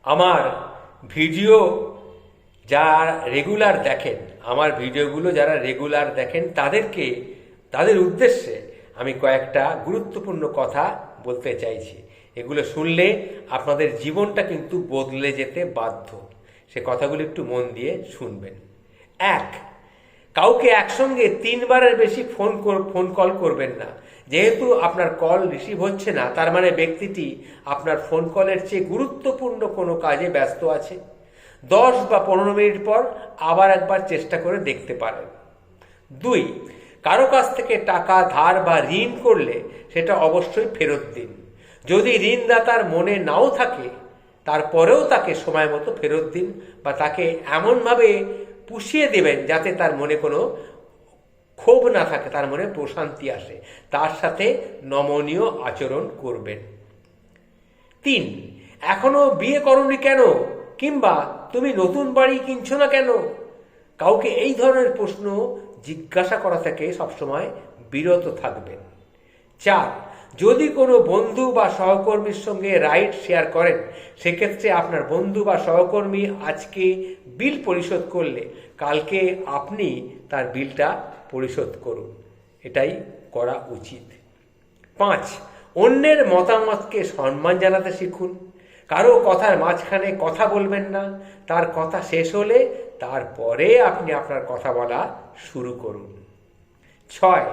আমার ভিডিও যারা রেগুলার দেখেন, আমার ভিডিওগুলো যারা রেগুলার দেখেন তাদের উদ্দেশ্যে আমি কয়েকটা গুরুত্বপূর্ণ কথা বলতে চাইছি। এগুলো শুনলে আপনাদের জীবনটা কিন্তু বদলে যেতে বাধ্য। সে কথাগুলো একটু মন দিয়ে শুনবেন। এক, কাউকে একসঙ্গে 3বারের বেশি ফোন কল করবেন না। যেহেতু আপনার কল রিসিভ হচ্ছে না, তার মানে ব্যক্তিটি আপনার ফোন কলের চেয়ে গুরুত্বপূর্ণ কোনো কাজে ব্যস্ত আছে। 10 বা 15 মিনিট পর আবার একবার চেষ্টা করে দেখতে পারেন। 2, কারো কাছ থেকে টাকা ধার বা ঋণ করলে সেটা অবশ্যই ফেরত দিন। যদি ঋণদাতার মনে নাও থাকে, তারপরেও তাকে সময় মতো ফেরত দিন, বা তাকে এমনভাবে পুষিয়ে দেবেন যাতে তার মনে কোনো ক্ষোভ না থাকে, তার মনে প্রশান্তি আসে। তার সাথে নমনীয় আচরণ করবেন। 3, এখনো বিয়ে করোনি কেন, কিংবা তুমি নতুন বাড়ি কিনছো না কেন? কাউকে এই ধরনের প্রশ্ন জিজ্ঞাসা করা থেকে সবসময় বিরত থাকবেন। 4, যদি কোনো বন্ধু বা সহকর্মীর সঙ্গে রাইড শেয়ার করেন, সেক্ষেত্রে আপনার বন্ধু বা সহকর্মী আজকে বিল পরিশোধ করলে কালকে আপনি তার বিলটা পরিশোধ করুন। এটাই করা উচিত। 5, অন্যের মতামতকে সম্মান জানাতে শিখুন। কারো কথার মাঝখানে কথা বলবেন না। তার কথা শেষ হলে তারপরে আপনি আপনার কথা বলা শুরু করুন। 6,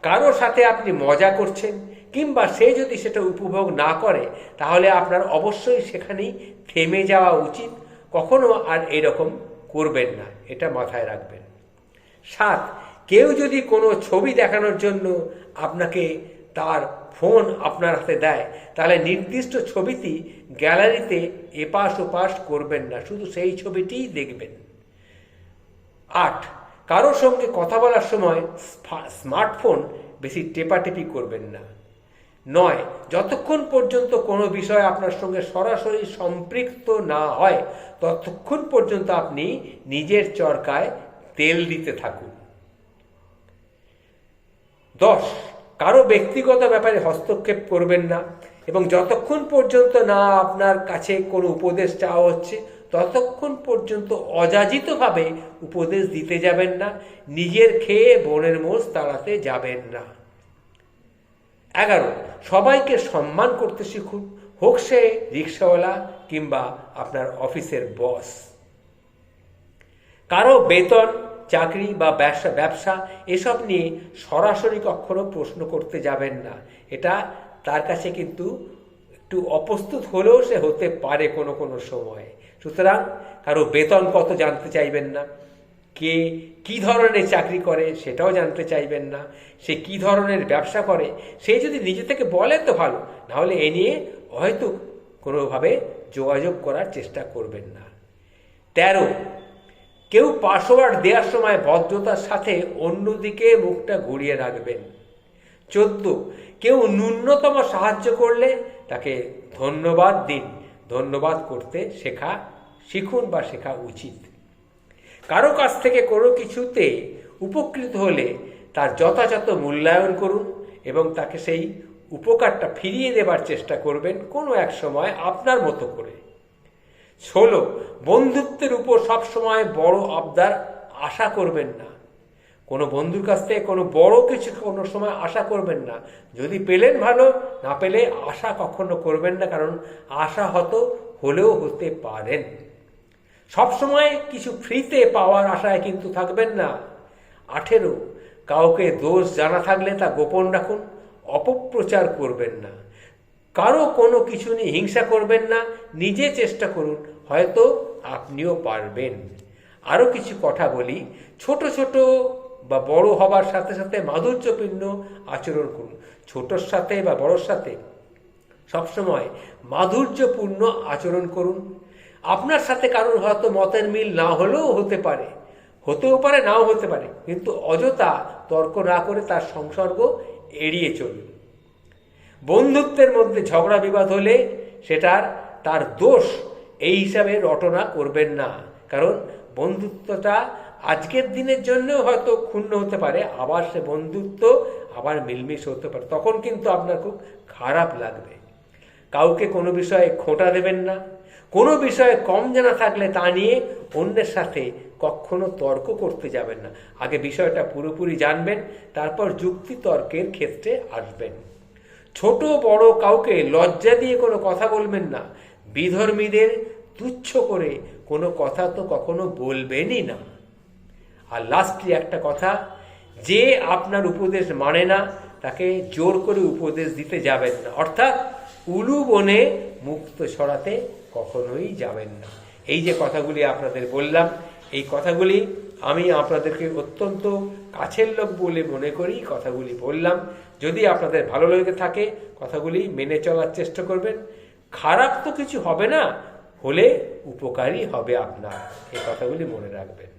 কারো সাথে আপনি মজা করছেন, কিংবা সে যদি সেটা উপভোগ না করে, তাহলে আপনার অবশ্যই সেখানেই থেমে যাওয়া উচিত। কখনো আর এরকম করবেন না, এটা মাথায় রাখবেন। 7, কেউ যদি কোনো ছবি দেখানোর জন্য আপনাকে তার ফোন আপনার হাতে দেয়, তাহলে নির্দিষ্ট ছবিটি গ্যালারিতে এপাশ ওপাশ করবেন না, শুধু সেই ছবিটিই দেখবেন। 8, কারোর সঙ্গে কথা বলার সময় স্মার্টফোন বেশি টেপাটেপি করবেন না। 9, যতক্ষণ পর্যন্ত কোনো বিষয় আপনার সঙ্গে সরাসরি সম্পৃক্ত না হয়, ততক্ষণ পর্যন্ত আপনি নিজের চরকায় তেল দিতে থাকুন। 10, কারো ব্যক্তিগত ব্যাপারে হস্তক্ষেপ করবেন না, এবং যতক্ষণ পর্যন্ত না আপনার কাছে কোনো উপদেশ চাওয়া হচ্ছে, ততক্ষণ পর্যন্ত অযাচিতভাবে উপদেশ দিতে যাবেন না। নিজের খেয়ে বনের মোষ তাড়াতে যাবেন না। 11, সবাইকে সম্মান করতে শিখুন, হোক সে রিক্সাওয়ালা কিংবা আপনার অফিসের বস। কারো বেতন, চাকরি বা ব্যবসা এসব নিয়ে সরাসরি কখনো প্রশ্ন করতে যাবেন না। এটা তার কাছে কিন্তু একটু অপ্রস্তুত হলেও সে হতে পারে কোনো কোনো সময়। সুতরাং কারো বেতন কত জানতে চাইবেন না, কে কি ধরনের চাকরি করে সেটাও জানতে চাইবেন না, সে কি ধরনের ব্যবসা করে সে যদি নিজে থেকে বলে তো ভালো, নাহলে এ নিয়ে হয়তো কোনোভাবে যোগাযোগ করার চেষ্টা করবেন না। 13, কেউ পাসওয়ার্ড দেওয়ার সময় ভদ্রতার সাথে অন্যদিকে মুখটা ঘুরিয়ে রাখবেন। 14, কেউ ন্যূনতম সাহায্য করলে তাকে ধন্যবাদ দিন। ধন্যবাদ করতে শিখুন বা শেখা উচিত। কারো কাছ থেকে কোনো কিছুতে উপকৃত হলে তার যথাযথ মূল্যায়ন করুন এবং তাকে সেই উপকারটা ফিরিয়ে দেবার চেষ্টা করবেন কোনো এক সময় আপনার মতো করে। 16, বন্ধুত্বের উপর সবসময় বড় আবদার আশা করবেন না। কোনো বন্ধুর কাছ থেকে কোনো বড় কিছু কোনো সময় আশা করবেন না। যদি পেলেন ভালো, না পেলে আশা কখনো করবেন না, কারণ আশা হলেও হতে পারেন। সবসময় কিছু ফ্রিতে পাওয়ার আশায় কিন্তু থাকবেন না। 18, কাউকে দোষ জানা থাকলে তা গোপন রাখুন, অপপ্রচার করবেন না। কারো কোনো কিছু নিয়ে হিংসা করবেন না, নিজে চেষ্টা করুন, হয়তো আপনিও পারবেন। আরও কিছু কথা বলি, ছোট ছোট বা বড় হবার সাথে সাথে মাধুর্যপূর্ণ আচরণ করুন। ছোটর সাথে বা বড়োর সাথে সবসময় মাধুর্যপূর্ণ আচরণ করুন। আপনার সাথে কারোর হয়তো মতের মিল না হলেও হতেও পারে নাও হতে পারে, কিন্তু অযথা তর্ক না করে তার সংসর্গ এড়িয়ে চলুন। বন্ধুত্বের মধ্যে ঝগড়া বিবাদ হলে তার দোষ এই হিসাবে রটনা করবেন না, কারণ বন্ধুত্বটা আজকের দিনের জন্যও হয়তো ক্ষুণ্ণ হতে পারে, আবার সে বন্ধুত্ব আবার মিলমিশ হতে পারে, তখন কিন্তু আপনার খুব খারাপ লাগবে। কাউকে কোনো বিষয়ে খোঁটা দেবেন না। কোনো বিষয়ে কম জানা থাকলে তা নিয়ে অন্যের সাথে কখনো তর্ক করতে যাবেন না। আগে বিষয়টা পুরোপুরি জানবেন, তারপর যুক্তি তর্কের ক্ষেত্রে আসবেন। ছোট বড় কাউকে লজ্জা দিয়ে কোনো কথা বলবেন না। বিধর্মীদের তুচ্ছ করে কোনো কথা তো কখনো বলবেনই না। আর লাস্টলি একটা কথা, যে আপনার উপদেশ মানে না তাকে জোর করে উপদেশ দিতে যাবেন না। অর্থাৎ উলু বনে মুক্ত ছড়াতে কখনোই যাবেন না। এই যে কথাগুলি আপনাদের বললাম, এই কথাগুলি আমি আপনাদেরকে অত্যন্ত কাছের লোক বলে মনে করি কথাগুলি বললাম। যদি আপনাদের ভালো লেগে থাকে কথাগুলি মেনে চলার চেষ্টা করবেন। খারাপ তো কিছু হবে না, হলে উপকারী হবে আপনার। এই কথাগুলি মনে রাখবেন।